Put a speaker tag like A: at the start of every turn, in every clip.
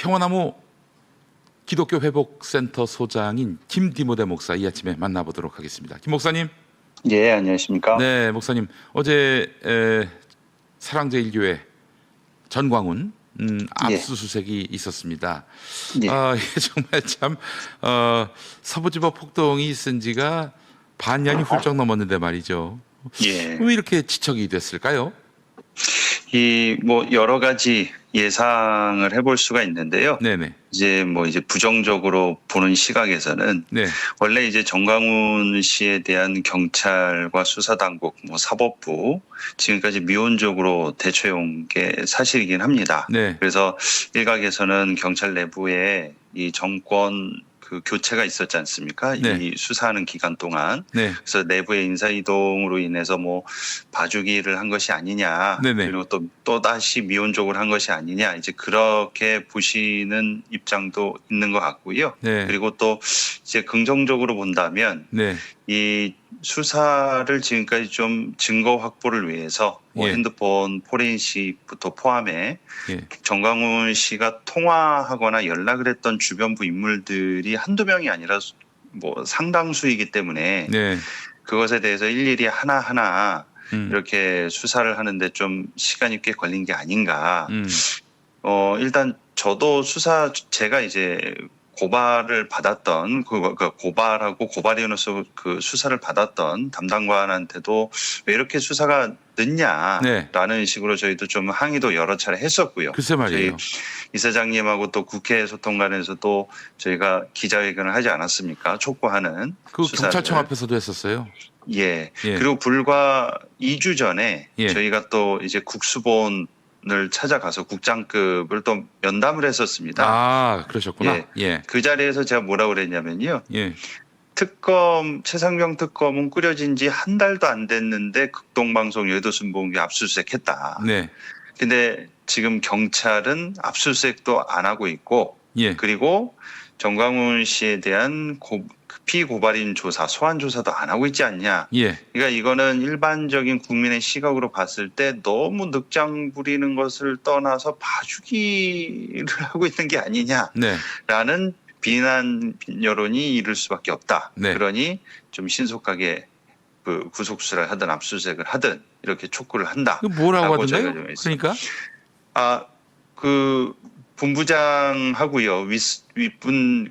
A: 평화나무 기독교 회복센터 소장인 김디모데 목사 이 아침에 만나보도록 하겠습니다. 김 목사님.
B: 예, 안녕하십니까?
A: 네, 목사님. 어제 사랑제일교회 전광훈 압수수색이 있었습니다.
B: 예.
A: 이게 정말 참 서부지법 폭동이 있은 지가 반년이 훌쩍 넘었는데 말이죠.
B: 예.
A: 왜 이렇게 지척이 됐을까요?
B: 뭐 여러 가지 예상을 해볼 수가 있는데요.
A: 네네.
B: 이제 부정적으로 보는 시각에서는
A: 네.
B: 원래 이제 정광훈 씨에 대한 경찰과 수사당국, 사법부 지금까지 미온적으로 대처해온 게 사실이긴 합니다.
A: 네.
B: 그래서 일각에서는 경찰 내부에 이 정권 그 교체가 있었지 않습니까?
A: 네.
B: 이 수사하는 기간 동안.
A: 네.
B: 그래서 내부의 인사 이동으로 인해서 봐주기를 한 것이 아니냐.
A: 네네.
B: 그리고 또 다시 미온적으로 한 것이 아니냐. 이제 그렇게 보시는 입장도 있는 것 같고요.
A: 네.
B: 그리고 또 이제 긍정적으로 본다면
A: 네.
B: 이 수사를 지금까지 좀 증거 확보를 위해서
A: 예.
B: 핸드폰 포렌식부터 포함해
A: 예.
B: 정광훈 씨가 통화하거나 연락을 했던 주변부 인물들이 한두 명이 아니라 상당수이기 때문에
A: 네.
B: 그것에 대해서 일일이 하나하나
A: 음.
B: 이렇게 수사를 하는데 좀 시간이 꽤 걸린 게 아닌가. 일단 저도 제가 이제 고발을 받았던 고발하고 고발위원회에서 그 수사를 받았던 담당관한테도 왜 이렇게 수사가 늦냐라는
A: 네.
B: 식으로 저희도 좀 항의도 여러 차례 했었고요.
A: 글쎄 말이에요.
B: 저희 이사장님하고 또 국회 소통관에서도 저희가 기자회견을 하지 않았습니까? 촉구하는
A: 그
B: 수사를.
A: 경찰청 앞에서도 했었어요.
B: 예.
A: 예.
B: 그리고 불과 2주 전에
A: 예.
B: 저희가 또 이제 국수본을 찾아가서 국장급을 또 면담을 했었습니다.
A: 아, 그러셨구나.
B: 예.
A: 예.
B: 그 자리에서 제가 뭐라고 그랬냐면요.
A: 예.
B: 최상병 특검은 꾸려진 지 한 달도 안 됐는데 극동방송 여의도순복음교회 압수수색했다.
A: 네.
B: 근데 지금 경찰은 압수수색도 안 하고 있고,
A: 예.
B: 그리고 정광훈 씨에 대한 피고발인 조사, 소환 조사도 안 하고 있지 않냐.
A: 예.
B: 그러니까 이거는 일반적인 국민의 시각으로 봤을 때 너무 늑장 부리는 것을 떠나서 봐주기를 하고 있는 게 아니냐라는
A: 네.
B: 비난 여론이 이를 수밖에 없다.
A: 네.
B: 그러니 좀 신속하게 그 구속수사를 하든 압수수색을 하든 이렇게 촉구를 한다.
A: 그 뭐라고
B: 라고
A: 하던가요?
B: 저희가 좀 했어요.
A: 그러니까
B: 그 본부장하고요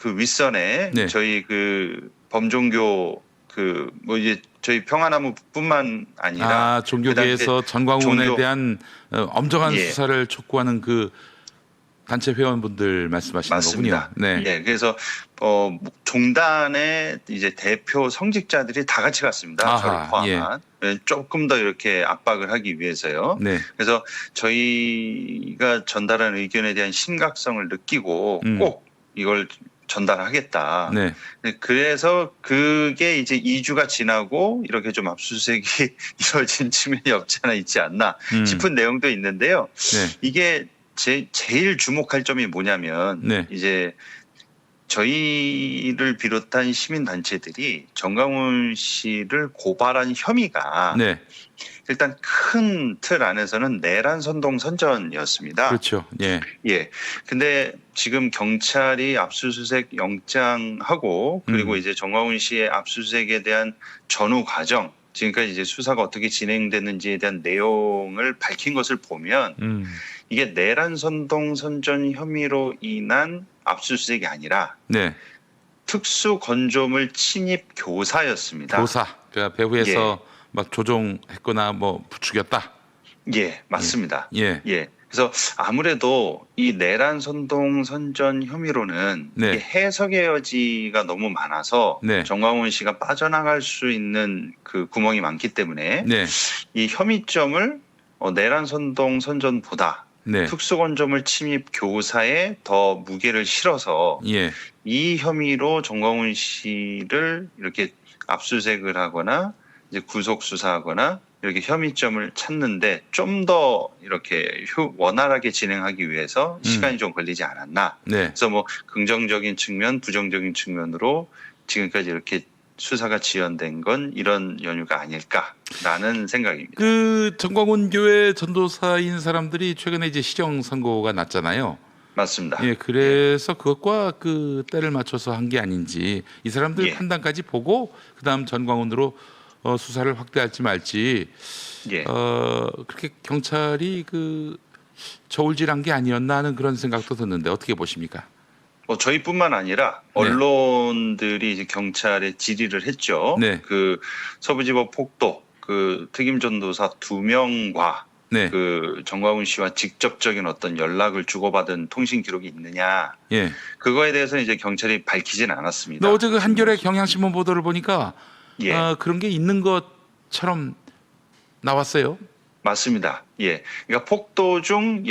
B: 윗선에
A: 네.
B: 저희 그 범종교 이제 저희 평화나무뿐만 아니라
A: 종교계에서 전광훈에 대한 엄정한
B: 예.
A: 수사를 촉구하는 그 단체 회원분들 말씀하시는
B: 맞습니다.
A: 거군요. 네.
B: 예, 그래서 종단의 이제 대표 성직자들이 다 같이 갔습니다.
A: 아하,
B: 저를 포함한. 예, 조금 더 이렇게 압박을 하기 위해서요.
A: 네.
B: 그래서 저희가 전달한 의견에 대한 심각성을 느끼고 꼭 이걸 전달하겠다.
A: 네.
B: 그래서 그게 이제 2주가 지나고 이렇게 좀 압수수색이 이루어진 측면이 없지 않아 있지 않나 싶은 내용도 있는데요.
A: 네.
B: 이게 제일 주목할 점이 뭐냐면
A: 네.
B: 이제 저희를 비롯한 시민단체들이 정광훈 씨를 고발한 혐의가
A: 네.
B: 일단 큰 틀 안에서는 내란 선동 선전이었습니다.
A: 그렇죠. 예.
B: 예. 근데 지금 경찰이 압수수색 영장하고 그리고 이제 정광훈 씨의 압수수색에 대한 전후 과정, 지금까지 이제 수사가 어떻게 진행됐는지에 대한 내용을 밝힌 것을 보면 이게 내란 선동 선전 혐의로 인한 압수수색이 아니라
A: 네.
B: 특수 건조물 침입 교사였습니다.
A: 교사. 그러니까 배후에서 막 조종했거나 부추겼다.
B: 예, 맞습니다.
A: 예.
B: 예. 그래서 아무래도 이 내란 선동 선전 혐의로는
A: 네.
B: 이 해석의 여지가 너무 많아서
A: 네.
B: 정광훈 씨가 빠져나갈 수 있는 그 구멍이 많기 때문에
A: 네.
B: 이 혐의점을 내란 선동 선전보다
A: 네.
B: 특수건조물 침입 교사에 더 무게를 실어서
A: 예.
B: 이 혐의로 정광훈 씨를 이렇게 압수수색을 하거나 이제 구속 수사하거나 이렇게 혐의점을 찾는데 좀 더 이렇게 원활하게 진행하기 위해서 시간이 좀 걸리지 않았나.
A: 네.
B: 그래서 긍정적인 측면, 부정적인 측면으로 지금까지 이렇게 수사가 지연된 건 이런 연유가 아닐까라는 생각입니다.
A: 그 정광훈 교회 전도사인 사람들이 최근에 이제 실형 선고가 났잖아요.
B: 맞습니다.
A: 예, 그래서 그것과 그 때를 맞춰서 한 게 아닌지 이 사람들
B: 예.
A: 판단까지 보고 그다음 전광훈으로 수사를 확대할지 말지
B: 예.
A: 그렇게 경찰이 그 저울질한 게 아니었나 하는 그런 생각도 드는데 어떻게 보십니까?
B: 뭐 저희뿐만 아니라
A: 네.
B: 언론들이 이제 경찰에 질의를 했죠.
A: 네.
B: 그 서부지법 폭도 그 특임 전도사 2명과
A: 네,
B: 그 정광훈 씨와 직접적인 어떤 연락을 주고받은 통신 기록이 있느냐.
A: 예.
B: 그거에 대해서 이제 경찰이 밝히진 않았습니다.
A: 근데 어제 그 한겨레 경향신문 보도를 보니까
B: 예.
A: 그런 게 있는 것처럼 나왔어요.
B: 맞습니다. 예. 그러니까 폭도 중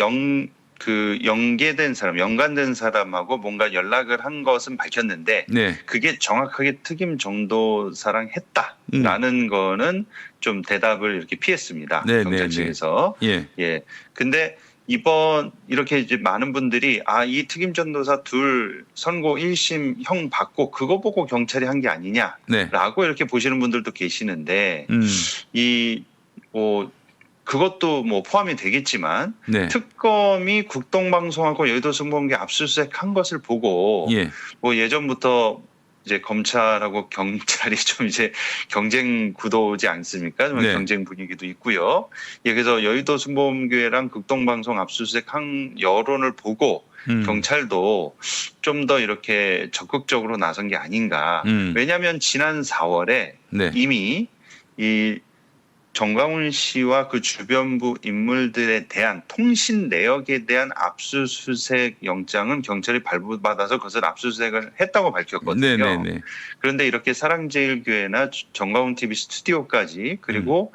B: 연계된 사람, 연관된 사람하고 뭔가 연락을 한 것은 밝혔는데
A: 네,
B: 그게 정확하게 특임 정도사랑 했다라는 거는 좀 대답을 이렇게 피했습니다.
A: 네,
B: 경찰
A: 네, 네.
B: 측에서.
A: 예,
B: 예. 근데 이번 이렇게 이제 많은 분들이 이 특임 전도사 둘 선고 1심 형 받고 그거 보고 경찰이 한 게 아니냐라고
A: 네,
B: 이렇게 보시는 분들도 계시는데
A: 음,
B: 뭐 그것도 뭐 포함이 되겠지만
A: 네,
B: 특검이 국동방송하고 여의도승보원계 압수수색한 것을 보고
A: 예,
B: 뭐 예전부터 이제 검찰하고 경찰이 좀 이제 경쟁 구도지 않습니까? 좀
A: 네.
B: 경쟁 분위기도 있고요. 예, 그래서 여의도승보원계랑 국동방송 압수수색한 여론을 보고 경찰도 좀 더 이렇게 적극적으로 나선 게 아닌가. 왜냐하면 지난 4월에
A: 네,
B: 이미 이 정광훈 씨와 그 주변부 인물들에 대한 통신 내역에 대한 압수수색 영장은 경찰이 발부받아서 그것을 압수수색을 했다고 밝혔거든요.
A: 네, 네, 네,
B: 그런데 이렇게 사랑제일교회나 정광훈 TV 스튜디오까지 그리고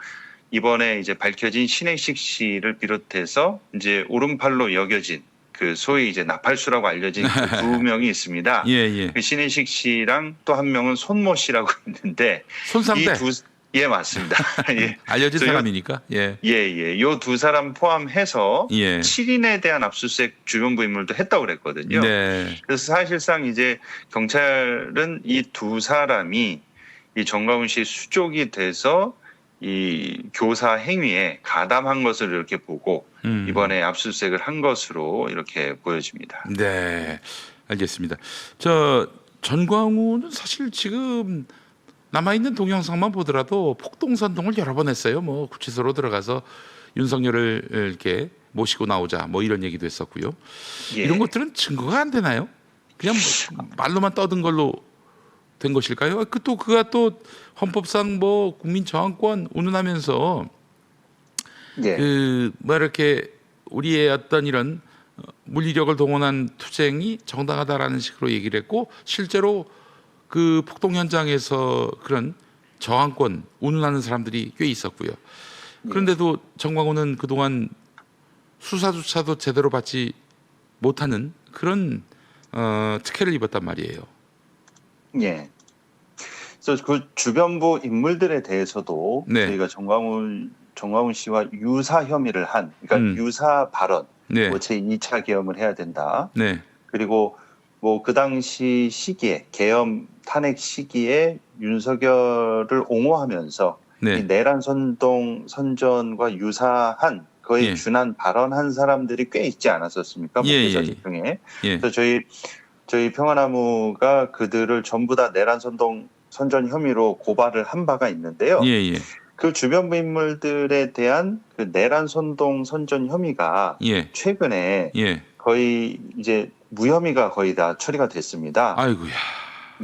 B: 이번에 이제 밝혀진 신혜식 씨를 비롯해서 이제 오른팔로 여겨진 그 소위 이제 나팔수라고 알려진 그 두 명이 있습니다.
A: 예, 예.
B: 그 신혜식 씨랑 또 한 명은 손모 씨라고 있는데
A: 손상대
B: 예, 맞습니다. 예.
A: 알려진
B: 그래서
A: 사람이니까. 예,
B: 예. 요 두 사람 포함해서
A: 예,
B: 7인에 대한 압수수색 주변부 인물도 했다고 그랬거든요.
A: 네,
B: 그래서 사실상 이제 경찰은 이 두 사람이 이 정광훈 씨 수족이 돼서 이 교사 행위에 가담한 것을 이렇게 보고 이번에 압수수색을 한 것으로 이렇게 보여집니다.
A: 네, 알겠습니다. 저 전광훈은 사실 지금 남아있는 동영상만 보더라도 폭동선동을 여러 번 했어요. 뭐 구치소로 들어가서 윤석열을 이렇게 모시고 나오자 뭐 이런 얘기도 했었고요.
B: 예.
A: 이런 것들은 증거가 안 되나요? 그냥 뭐 말로만 떠든 걸로 된 것일까요? 또 그가 또 헌법상 뭐 국민 저항권 운운하면서
B: 예.
A: 그 뭐 이렇게 우리의 어떤 이런 물리력을 동원한 투쟁이 정당하다라는 식으로 얘기를 했고 실제로 그 폭동 현장에서 그런 저항권 운운하는 사람들이 꽤 있었고요. 그런데도 정광훈은 그동안 수사조차도 제대로 받지 못하는 그런 특혜를 입었단 말이에요.
B: 예. 그래서 그 주변부 인물들에 대해서도
A: 네.
B: 저희가 정광훈 씨와 유사 혐의를 한, 그러니까 유사 발언,
A: 네,
B: 뭐 제2차 계엄을 해야 된다.
A: 네,
B: 그리고 뭐 그 당시 시기에 계엄 탄핵 시기에 윤석열을 옹호하면서
A: 네,
B: 이 내란 선전과 유사한 거에
A: 예.
B: 준한 발언한 사람들이 꽤 있지 않았었습니까?
A: 예,
B: 목회자들
A: 예.
B: 중에.
A: 예,
B: 그래서 저희 평화나무가 그들을 전부 다 내란 선전 혐의로 고발을 한 바가 있는데요.
A: 예, 예,
B: 그 주변부 인물들에 대한 그 내란 선전 혐의가
A: 예,
B: 최근에
A: 예.
B: 거의 이제 무혐의가 거의 다 처리가 됐습니다.
A: 아이고야.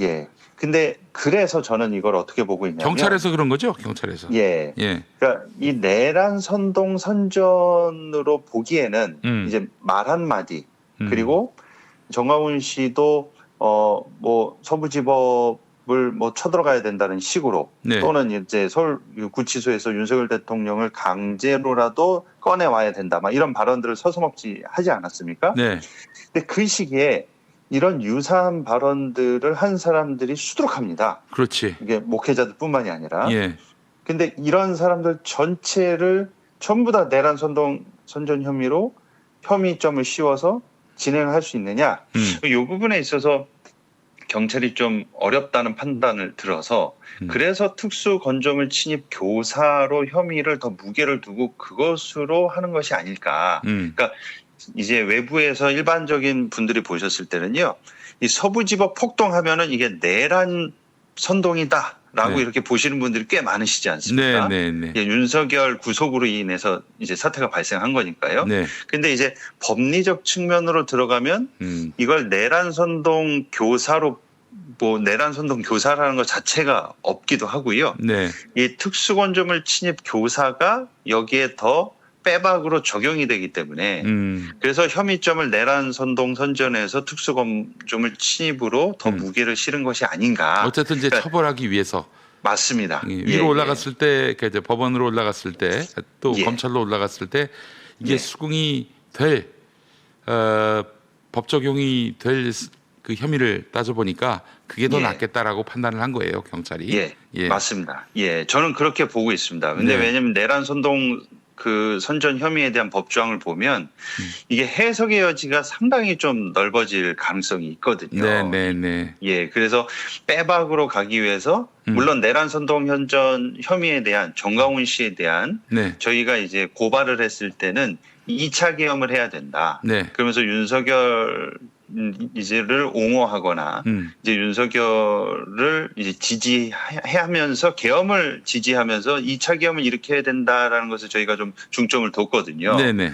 B: 예. 근데 그래서 저는 이걸 어떻게 보고 있냐면
A: 경찰에서 그런 거죠? 경찰에서.
B: 예.
A: 예,
B: 그러니까 이 내란 선전으로 보기에는 이제 말 한마디 그리고 정광훈 씨도 뭐 서부지법을 뭐 쳐들어가야 된다는 식으로
A: 네.
B: 또는 이제 서울 구치소에서 윤석열 대통령을 강제로라도 꺼내 와야 된다. 막 이런 발언들을 서슴없이 하지 않았습니까?
A: 네,
B: 근데 그 시기에 이런 유사한 발언들을 한 사람들이 수두룩합니다.
A: 그렇지.
B: 이게 목회자들뿐만이 아니라.
A: 예,
B: 근데 이런 사람들 전체를 전부 다 내란 선전 혐의로 혐의점을 씌워서 진행을 할 수 있느냐? 이 부분에 있어서 경찰이 좀 어렵다는 판단을 들어서 그래서 특수건조물 침입 교사로 혐의를 더 무게를 두고 그것으로 하는 것이 아닐까. 그러니까 이제 외부에서 일반적인 분들이 보셨을 때는요, 이 서부지법 폭동하면은 이게 내란 선동이다라고
A: 네.
B: 이렇게 보시는 분들이 꽤 많으시지
A: 네,
B: 않습니까?
A: 네, 네.
B: 예, 윤석열 구속으로 인해서 이제 사태가 발생한 거니까요.
A: 네.
B: 근데 이제 법리적 측면으로 들어가면 이걸 내란 선동 교사로 뭐 내란 선동 교사라는 것 자체가 없기도 하고요.
A: 네.
B: 이 특수권조물 침입 교사가 여기에 더 빼박으로 적용이 되기 때문에 그래서 혐의점을 내란 선동 선전에서 특수권조물 침입으로 더 무게를 실은 것이 아닌가.
A: 어쨌든 이제
B: 그러니까
A: 처벌하기 위해서
B: 맞습니다.
A: 위로 올라갔을 때, 그러니까 이제 법원으로 올라갔을 때, 또
B: 예.
A: 검찰로 올라갔을 때 이게
B: 예.
A: 수긍이 될 법 적용이 될 그 혐의를 따져 보니까 그게 더
B: 예.
A: 낫겠다라고 판단을 한 거예요, 경찰이.
B: 예, 맞습니다. 예, 저는 그렇게 보고 있습니다. 근데
A: 네.
B: 왜냐하면 내란 선동 그 선전 혐의에 대한 법조항을 보면 이게 해석의 여지가 상당히 좀 넓어질 가능성이 있거든요.
A: 네, 네, 네.
B: 예, 그래서 빼박으로 가기 위해서 물론 내란 선동 현전 혐의에 대한 정가훈 씨에 대한
A: 네.
B: 저희가 이제 고발을 했을 때는 2차 계엄을 해야 된다.
A: 네.
B: 그러면서 윤석열 이제를 옹호하거나 이제 윤석열을 이제 지지하면서 계엄을 지지하면서 2차 계엄을 일으켜야 된다라는 것을 저희가 좀 중점을 뒀거든요.
A: 네, 네.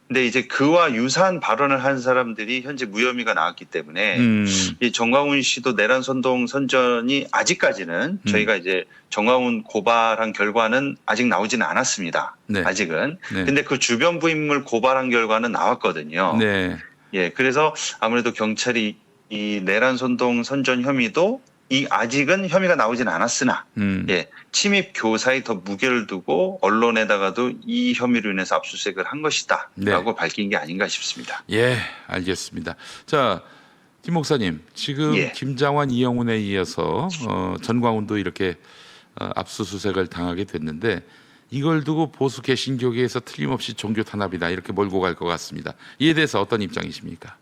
B: 근데 이제 그와 유사한 발언을 한 사람들이 현재 무혐의가 나왔기 때문에 이 정광훈 씨도 내란 선동 선전이 아직까지는 저희가 이제 정광훈 고발한 결과는 아직 나오지는 않았습니다.
A: 네.
B: 아직은.
A: 네.
B: 근데 그 주변부 인물 고발한 결과는 나왔거든요.
A: 네.
B: 예, 그래서 아무래도 경찰이 이 내란 선동 선전 혐의도 이 아직은 혐의가 나오지는 않았으나 예, 침입 교사에 더 무게를 두고 언론에다가도 이 혐의로 인해서 압수수색을 한 것이다라고
A: 네.
B: 밝힌 게 아닌가 싶습니다.
A: 예, 알겠습니다. 자, 김 목사님, 지금
B: 예.
A: 김장환, 이영훈에 이어서 전광훈도 이렇게 압수수색을 당하게 됐는데 이걸 두고 보수 개신교계에서 틀림없이 종교 탄압이다 이렇게 몰고 갈 것 같습니다. 이에 대해서 어떤 입장이십니까?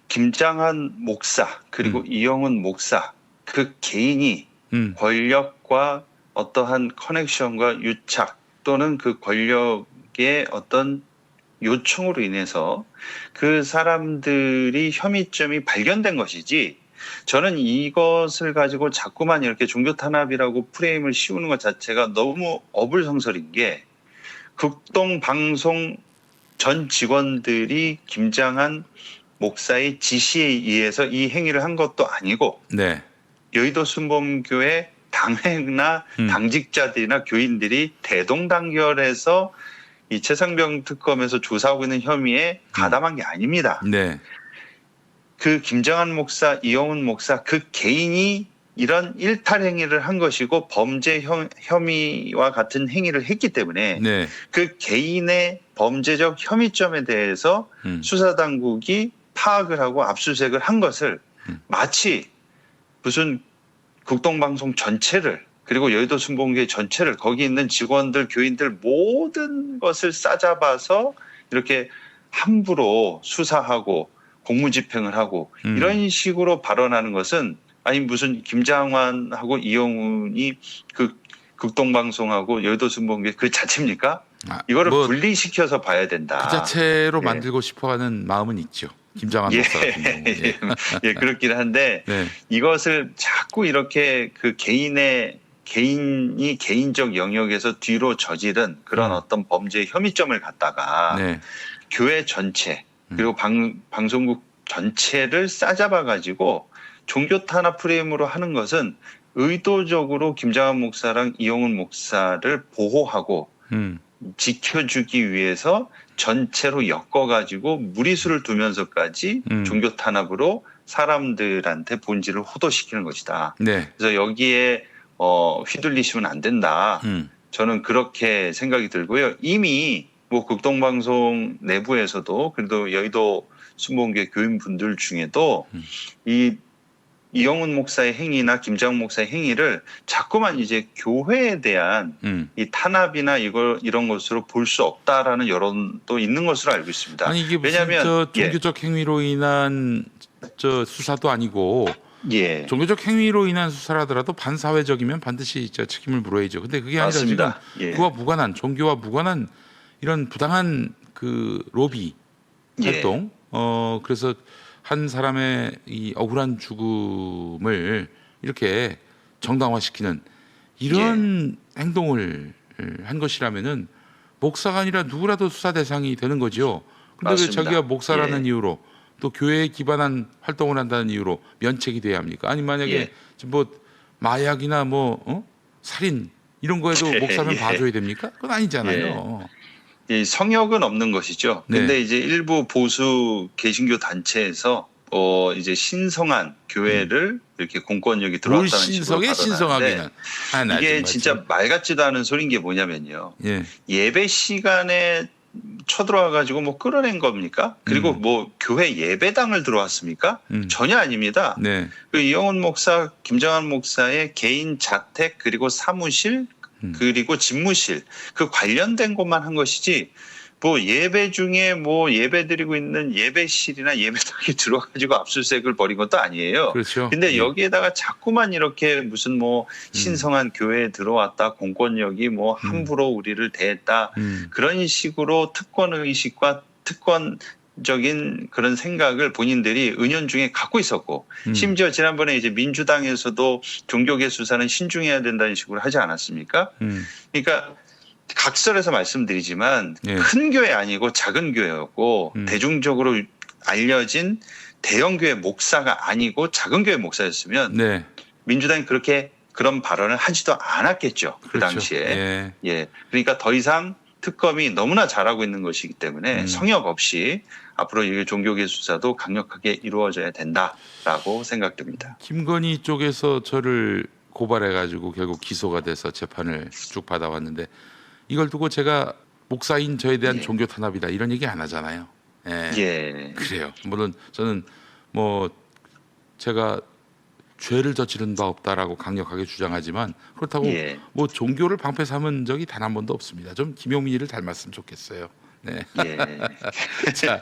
B: 김장한 목사 그리고 이영훈 목사 그 개인이 권력과 어떠한 커넥션과 유착 또는 그 권력의 어떤 요청으로 인해서 그 사람들이 혐의점이 발견된 것이지 저는 이것을 가지고 자꾸만 이렇게 종교 탄압이라고 프레임을 씌우는 것 자체가 너무 어불성설인 게 극동 방송 전 직원들이 김장한 목사의 지시에 의해서 이 행위를 한 것도 아니고
A: 네.
B: 여의도 순복음교회 당회나 당직자들이나 교인들이 대동단결해서 이 최상병 특검에서 조사하고 있는 혐의에 가담한 게 아닙니다.
A: 네.
B: 그 김장한 목사, 이영훈 목사 그 개인이 이런 일탈 행위를 한 것이고 범죄 혐의와 같은 행위를 했기 때문에
A: 네.
B: 그 개인의 범죄적 혐의점에 대해서 수사당국이 파악을 하고 압수수색을 한 것을 마치 무슨 극동방송 전체를 그리고 여의도 순복음교회 전체를 거기 있는 직원들, 교인들 모든 것을 싸잡아서 이렇게 함부로 수사하고 공무집행을 하고 이런 식으로 발언하는 것은 아니 무슨 김장환하고 이영훈이 그 극동방송하고 여의도 순복음교회 그 자체입니까? 이거를
A: 뭐
B: 분리시켜서 봐야 된다.
A: 그 자체로
B: 예.
A: 만들고 싶어하는 마음은 있죠. 김장환
B: 예.
A: 목사 같은 경우. 예.
B: 예, 그렇긴 한데
A: 네.
B: 이것을 자꾸 이렇게 그 개인이 개인적 영역에서 뒤로 저지른 그런 어떤 범죄 혐의점을 갖다가
A: 네.
B: 교회 전체 그리고 방송국 전체를 싸잡아 가지고 종교 탄압 프레임으로 하는 것은 의도적으로 김장한 목사랑 이영훈 목사를 보호하고 지켜주기 위해서 전체로 엮어가지고 무리수를 두면서까지 종교 탄압으로 사람들한테 본질을 호도시키는 것이다.
A: 네.
B: 그래서 여기에 휘둘리시면 안 된다. 저는 그렇게 생각이 들고요. 이미 뭐 극동방송 내부에서도 그래도 여의도 순복음교회 교인분들 중에도 이영훈 목사의 행위나 김장훈 목사의 행위를 자꾸만 이제 교회에 대한 이 탄압이나 이런 것으로 볼 수 없다라는 여론도 있는 것으로 알고 있습니다.
A: 아니 이게 무슨
B: 왜냐하면
A: 저 종교적 행위로 인한 저 수사도 아니고
B: 예.
A: 종교적 행위로 인한 수사라더라도 반사회적이면 반드시 저 책임을 물어야죠. 근데 그게 아니라
B: 맞습니다.
A: 지금
B: 예.
A: 그와 무관한 종교와 무관한 이런 부당한 그 로비
B: 예.
A: 활동. 그래서 한 사람의 이 억울한 죽음을 이렇게 정당화시키는 이런 행동을 한 것이라면은 목사가 아니라 누구라도 수사 대상이 되는 거죠. 근데 왜
B: 맞습니다.
A: 자기가 목사라는
B: 예.
A: 이유로 또 교회에 기반한 활동을 한다는 이유로 면책이 돼야 합니까? 아니 만약에
B: 예.
A: 지금 뭐 마약이나 살인 이런 거에도 목사면
B: 예.
A: 봐줘야 됩니까? 그건 아니잖아요.
B: 이 성역은 없는 것이죠.
A: 네.
B: 근데 이제 일부 보수 개신교 단체에서 이제 신성한 교회를 이렇게 공권력이
A: 뭘
B: 들어왔다는 식으로
A: 신성에 신성하기는.
B: 발언하는데 이게 진짜 말 같지도 않은 소리인 게 뭐냐면요.
A: 예.
B: 예배 시간에 쳐들어와 가지고 뭐 끌어낸 겁니까? 그리고 뭐 교회 예배당을 들어왔습니까? 전혀 아닙니다.
A: 네.
B: 그 이영훈 목사, 김정한 목사의 개인 자택 그리고 사무실 그리고 집무실 그 관련된 것만 한 것이지 뭐 예배 중에 뭐 예배 드리고 있는 예배실이나 예배당에 들어가지고 압수수색을 벌인 것도 아니에요.
A: 그렇죠.
B: 근데
A: 예.
B: 여기에다가 자꾸만 이렇게 무슨 뭐 신성한 교회에 들어왔다 공권력이 뭐 함부로 우리를 대했다 그런 식으로 특권 의식과 특권적인 그런 생각을 본인들이 은연중에 갖고 있었고 심지어 지난번에 이제 민주당에서도 종교계 수사는 신중해야 된다는 식으로 하지 않았습니까? 그러니까 각설에서 말씀드리지만
A: 예.
B: 큰 교회 아니고 작은 교회였고 대중적으로 알려진 대형 교회 목사가 아니고 작은 교회 목사였으면
A: 네.
B: 민주당이 그런 발언을 하지도 않았겠죠. 그
A: 그렇죠.
B: 당시에.
A: 예.
B: 예. 그러니까 더 이상 특검이 너무나 잘하고 있는 것이기 때문에 성역 없이 앞으로 이 종교계 수사도 강력하게 이루어져야 된다라고 생각됩니다.
A: 김건희 쪽에서 저를 고발해가지고 결국 기소가 돼서 재판을 쭉 받아왔는데 이걸 두고 제가 목사인 저에 대한
B: 예.
A: 종교 탄압이다 이런 얘기 안 하잖아요. 예.
B: 예.
A: 그래요. 물론 저는 뭐 제가 죄를 저지른 바 없다라고 강력하게 주장하지만 그렇다고
B: 예.
A: 뭐 종교를 방패 삼은 적이 단 한 번도 없습니다. 좀 김용민이를 닮았으면 좋겠어요. 네.
B: 예.
A: 자,